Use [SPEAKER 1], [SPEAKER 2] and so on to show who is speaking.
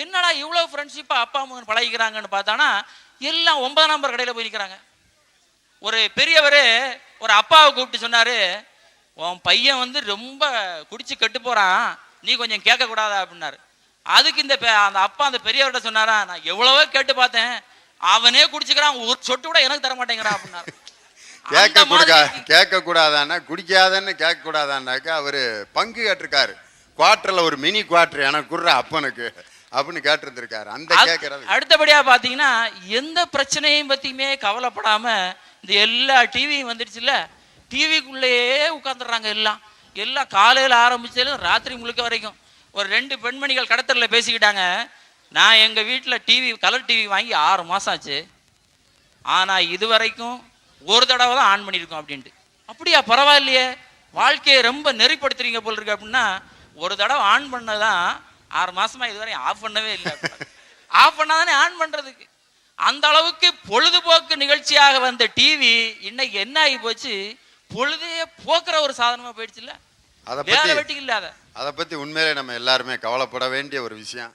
[SPEAKER 1] என்னடா இவ்வளவு ஃப்ரெண்ட்ஷிப்பா அப்பா அம்மா பழகிக்கிறாங்கன்னு பார்த்தானா எல்லாம் 9ஆம் நம்பர் கடையில போய் நிற்கிறாங்க. ஒரு பெரியவர் ஒரு அப்பாவை கூப்பிட்டு சொன்னாரு, உன் பையன் வந்து ரொம்ப குடிச்சு கெட்டு போறான், நீ கொஞ்சம் கேட்க கூடாதா அப்படின்னாரு. அதுக்கு அந்த அப்பா அந்த பெரியவர்கிட்ட சொன்னாரா, நான் எவ்வளவோ கேட்டு பார்த்தேன், அவனே குடிச்சுக்கிறான், ஒரு சொட்டு கூட எனக்கு தர மாட்டேங்கிறான் அப்படின்னாரு.
[SPEAKER 2] கேட்க கூடாதான்னா குடிக்காதன்னு கேட்க கூடாதான்னாக்கா அவரு பங்கு கேட்டிருக்காரு. குவார்டர்ல ஒரு மினி குவார்டர் எனக்கு குடுற அப்பனுக்கு அப்படின்னு கேட்டிருந்திருக்காரு. அந்த கேட்கறது.
[SPEAKER 1] அடுத்தபடியா பாத்தீங்கன்னா எந்த பிரச்சனையும் பத்தியுமே கவலைப்படாம இந்த எல்லா டிவியும் வந்துடுச்சுல்ல, டிவிக்குள்ளேயே உட்காந்துடுறாங்க. எல்லாம் காலையில் ஆரம்பிச்சது ராத்திரி முழுக்க வரைக்கும். ஒரு 2 பெண்மணிகள் கடத்தலில் பேசிக்கிட்டாங்க. நான் எங்கள் வீட்டில் டிவி கலர் டிவி வாங்கி 6 மாதம் ஆச்சு, ஆனால் இது வரைக்கும் ஒரு தடவை தான் ஆன் பண்ணியிருக்கோம் அப்படின்ட்டு. அப்படியா, பரவாயில்லையே, வாழ்க்கையை ரொம்ப நெறிப்படுத்துறீங்க போல் இருக்கு அப்படின்னா, ஒரு தடவை ஆன் பண்ணதான் 6 மாசமா இதுவரை ஆஃப் பண்ணவே இல்லை. ஆஃப் பண்ணாதானே ஆன் பண்றதுக்கு. அந்த அளவுக்கு பொழுதுபோக்கு நிகழ்ச்சியாக வந்த டிவி இன்னைக்கு என்ன ஆகி போச்சு, பொழுதையே போக்குற ஒரு சாதனமா போயிடுச்சுல்ல.
[SPEAKER 2] அதை பத்தி உண்மையிலே நம்ம எல்லாருமே கவலைப்பட வேண்டிய ஒரு விஷயம்.